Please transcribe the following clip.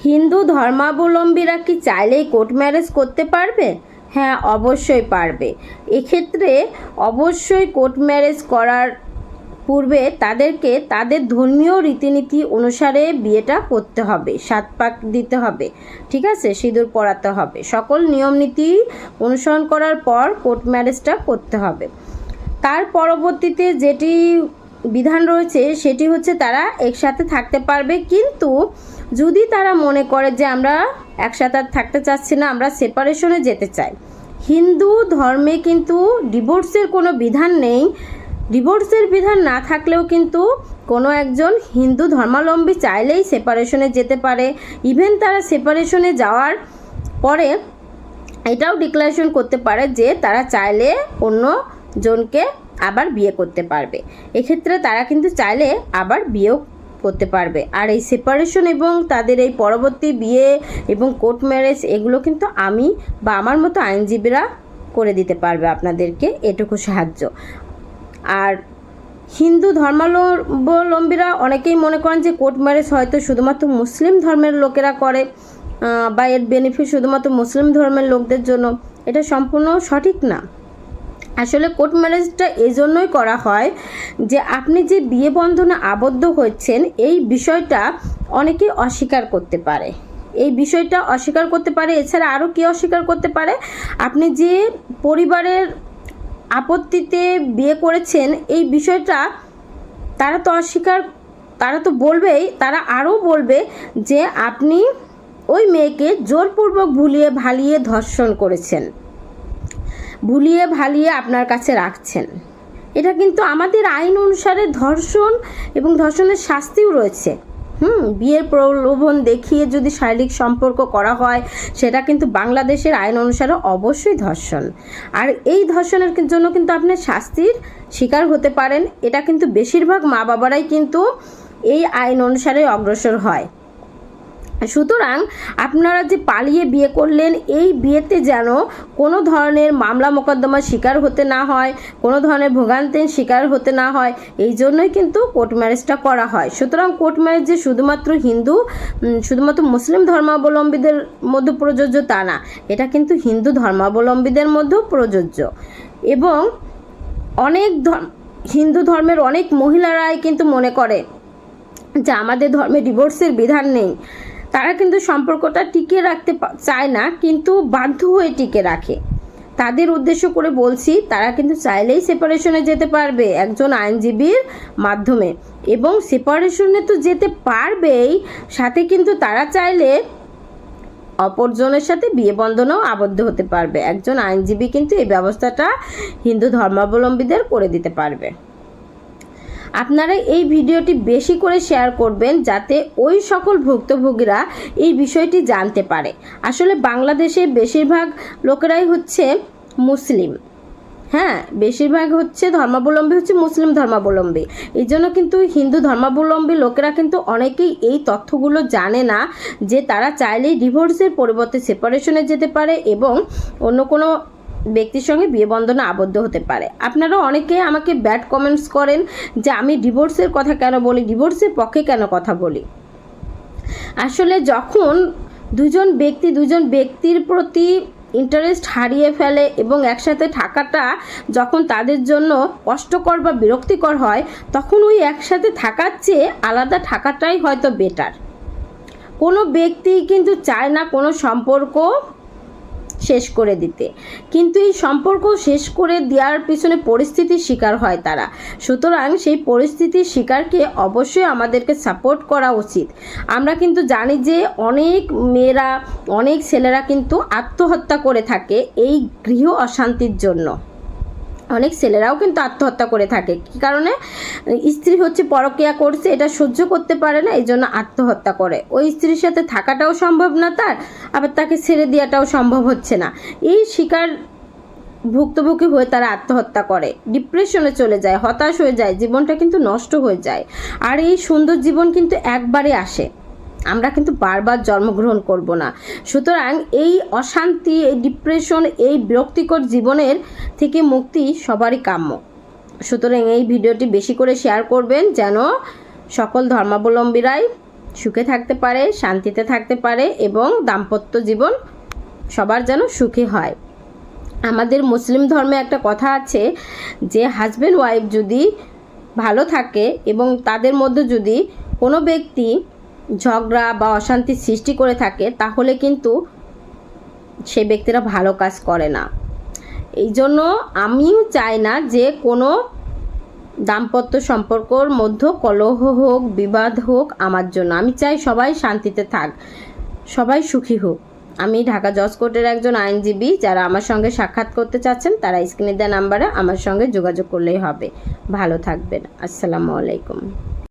হিন্দু ধর্মাবলম্বীরা কি চাইলেই court marriage করতে পারবে? হ্যাঁ, অবশ্যই পারবে। এক্ষেত্রে অবশ্যই কোর্ট ম্যারেজ করার পূর্বে তাদেরকে তাদের ধর্মীয় রীতিনীতি অনুসারে বিয়েটা করতে হবে, 7 পাক দিতে হবে, ঠিক আছে, সিঁদুর পরাতে হবে, সকল নিয়ম নীতি অনুসরণ করার পর কোর্ট ম্যারেজটা করতে হবে। তার পরবর্তীতে যেটি বিধান রয়েছে সেটি হচ্ছে তারা একসাথে থাকতে পারবে, কিন্তু যদি তারা মনে করে যে আমরা একসাথে থাকতে চাচ্ছি না, আমরা সেপারেশনে যেতে চাই। হিন্দু ধর্মে কিন্তু ডিভোর্সের কোনো বিধান নেই। ডিভোর্সের বিধান না থাকলেও কিন্তু কোনো একজন হিন্দু ধর্মাবলম্বী চাইলেই সেপারেশনে যেতে পারে। ইভেন তারা সেপারেশনে যাওয়ার পরে এটাও ডিক্লারেশন করতে পারে যে তারা চাইলে অন্য জনকে আবার বিয়ে করতে পারবে। এক্ষেত্রে তারা কিন্তু চাইলে আবার বিয়েও করতে পারবে। আর এই সেপারেশন এবং তাদের এই পরবর্তী বিয়ে এবং কোর্ট ম্যারেজ এগুলো কিন্তু আমি বা আমার মতো আইনজীবীরা করে দিতে পারবে আপনাদেরকে, এটুকু সাহায্য। আর হিন্দু ধর্মাবলম্বীরা অনেকেই মনে করেন যে কোর্ট ম্যারেজ হয়তো শুধুমাত্র মুসলিম ধর্মের লোকেরা করে বা এর বেনিফিট শুধুমাত্র মুসলিম ধর্মের লোকদের জন্য। এটা সম্পূর্ণ সঠিক না। আসলে কোর্ট ম্যারেজটা এই জন্যই করা হয় যে আপনি যে বিয়ে বন্ধনে আবদ্ধ হয়েছেন এই বিষয়টা অনেকেই অস্বীকার করতে পারে। এই বিষয়টা অস্বীকার করতে পারে। এছাড়া আরও কী অস্বীকার করতে পারে? আপনি যে পরিবারের আপত্তিতে বিয়ে করেছেন এই বিষয়টা তারা তো অস্বীকার, তারা তো বলবেই, তারা আরও বলবে যে আপনি ওই মেয়েকে জোরপূর্বক ভুলিয়ে ভালিয়ে ধর্ষণ করেছেন, ভুলিয়ে ভালিয়ে আপনার কাছে রাখছেন। এটা কিন্তু আমাদের আইন অনুসারে ধর্ষণ এবং ধর্ষণের শাস্তিও রয়েছে। বিয়ের প্রলোভন দেখিয়ে যদি শারীরিক সম্পর্ক করা হয় সেটা কিন্তু বাংলাদেশের আইন অনুসারে অবশ্যই ধর্ষণ। আর এই ধর্ষণের জন্য কিন্তু আপনি শাস্তির শিকার হতে পারেন। এটা কিন্তু বেশিরভাগ মা বাবারাই কিন্তু এই আইন অনুসারে অগ্রসর হয়। সুতরাং আপনারা যে পালিয়ে বিয়ে করলেন এই বিয়েতে যেন কোনো ধরনের মামলা মোকদ্দমার শিকার হতে না হয়, কোনো ধরনের ভোগান্তির শিকার হতে না হয়, এই জন্যই কিন্তু কোর্ট ম্যারেজটা করা হয়। সুতরাং কোর্ট ম্যারেজ যে শুধুমাত্র মুসলিম ধর্মাবলম্বীদের মধ্যে প্রযোজ্য তা না, এটা কিন্তু হিন্দু ধর্মাবলম্বীদের মধ্যেও প্রযোজ্য। এবং হিন্দু ধর্মের অনেক মহিলারাই কিন্তু মনে করে যে আমাদের ধর্মে ডিভোর্সের বিধান নেই। তারা কিন্তু সম্পর্কটা টিকিয়ে রাখতে চায় না, কিন্তু বাধ্য হয়ে টিকে রাখে। তাদের উদ্দেশ্য করে বলছি, তারা কিন্তু চাইলেই সেপারেশনে যেতে পারবে একজন আইনজীবীর মাধ্যমে, এবং সেপারেশনে তো যেতে পারবেই, সাথে কিন্তু তারা চাইলে অপরজনের সাথে বিয়ে বন্ধনেও আবদ্ধ হতে পারবে। একজন আইনজীবী কিন্তু এই ব্যবস্থাটা হিন্দু ধর্মাবলম্বীদের করে দিতে পারবে। আপনারা এই ভিডিওটি বেশি করে শেয়ার করবেন যাতে ওই সকল ভুক্তভোগীরা এই বিষয়টি জানতে পারে। আসলে বাংলাদেশে বেশিরভাগ লোকেরাই হচ্ছে মুসলিম, বেশিরভাগ ধর্মাবলম্বী হচ্ছে মুসলিম ধর্মাবলম্বী। এই জন্য কিন্তু হিন্দু ধর্মাবলম্বী লোকেরা কিন্তু অনেকেই এই তথ্যগুলো জানে না যে তারা চাইলেই ডিভোর্সের পরিবর্তে সেপারেশনে যেতে পারে এবং অন্য কোনো ব্যক্তির সঙ্গে বিয়ে বন্ধনে আবদ্ধ হতে পারে। আপনারা অনেকে আমাকে ব্যাড কমেন্টস করেন যে আমি ডিভোর্সের কথা কেন বলি, ডিভোর্সের পক্ষে কেন কথা বলি। আসলে যখন দুজন ব্যক্তির প্রতি ইন্টারেস্ট হারিয়ে ফেলে এবং একসাথে থাকাটা যখন তাদের জন্য কষ্টকর বা বিরক্তিকর হয়, তখন ওই একসাথে থাকার চেয়ে আলাদা থাকাটাই হয়তো বেটার। কোনো ব্যক্তি কিন্তু চায় না কোনো সম্পর্ক শেষ করে দিতে, কিন্তু এই সম্পর্ক শেষ করে দেওয়ার পিছনে পরিস্থিতির শিকার হয় তারা। সুতরাং সেই পরিস্থিতির শিকারকে অবশ্যই আমাদেরকে সাপোর্ট করা উচিত। আমরা কিন্তু জানি যে অনেক মেয়েরা, অনেক ছেলেরা কিন্তু আত্মহত্যা করে থাকে এই গৃহ অশান্তির জন্য। অনেক ছেলেরাও কিন্তু আত্মহত্যা করে থাকে কী কারণে? স্ত্রী পরকীয়া করছে, এটা সহ্য করতে পারে না, এই জন্য আত্মহত্যা করে। ওই স্ত্রীর সাথে থাকাটাও সম্ভব না তার, আবার তাকে ছেড়ে দেওয়াটাও সম্ভব হচ্ছে না। এই শিকার ভুক্তভোগী হয়ে তারা আত্মহত্যা করে, ডিপ্রেশনে চলে যায়, হতাশ হয়ে যায়, জীবনটা কিন্তু নষ্ট হয়ে যায়। আর এই সুন্দর জীবন কিন্তু একবারে আসে, আমরা কিন্তু বারবার জন্মগ্রহণ করব না। সুতরাং এই অশান্তি, এই ডিপ্রেশন, এই বিরক্তিকর জীবনের থেকে মুক্তি সবারই কাম্য। সুতরাং এই ভিডিওটি বেশি করে শেয়ার করবেন যেন সকল ধর্মাবলম্বীরাই সুখে থাকতে পারে, শান্তিতে থাকতে পারে এবং দাম্পত্য জীবন সবার যেন সুখী হয়। আমাদের মুসলিম ধর্মে একটা কথা আছে যে হাজব্যান্ড ওয়াইফ যদি ভালো থাকে এবং তাদের মধ্যে যদি কোনো ব্যক্তি ঝগড়া বা অশান্তির সৃষ্টি করে থাকে, তাহলে কিন্তু সেই ব্যক্তিরা ভালো কাজ করে না। এই জন্য আমিও চাই না যে কোনো দাম্পত্য সম্পর্কর মধ্যে কলহ হোক, বিবাদ হোক। আমার জন্য আমি চাই সবাই শান্তিতে থাক, সবাই সুখী হোক। আমি ঢাকা জজ কোর্টের একজন আইনজীবী। যারা আমার সঙ্গে সাক্ষাৎ করতে চাচ্ছেন তারা স্ক্রিনে দেওয়া নাম্বারে আমার সঙ্গে যোগাযোগ করলেই হবে। ভালো থাকবেন। আসসালামু আলাইকুম।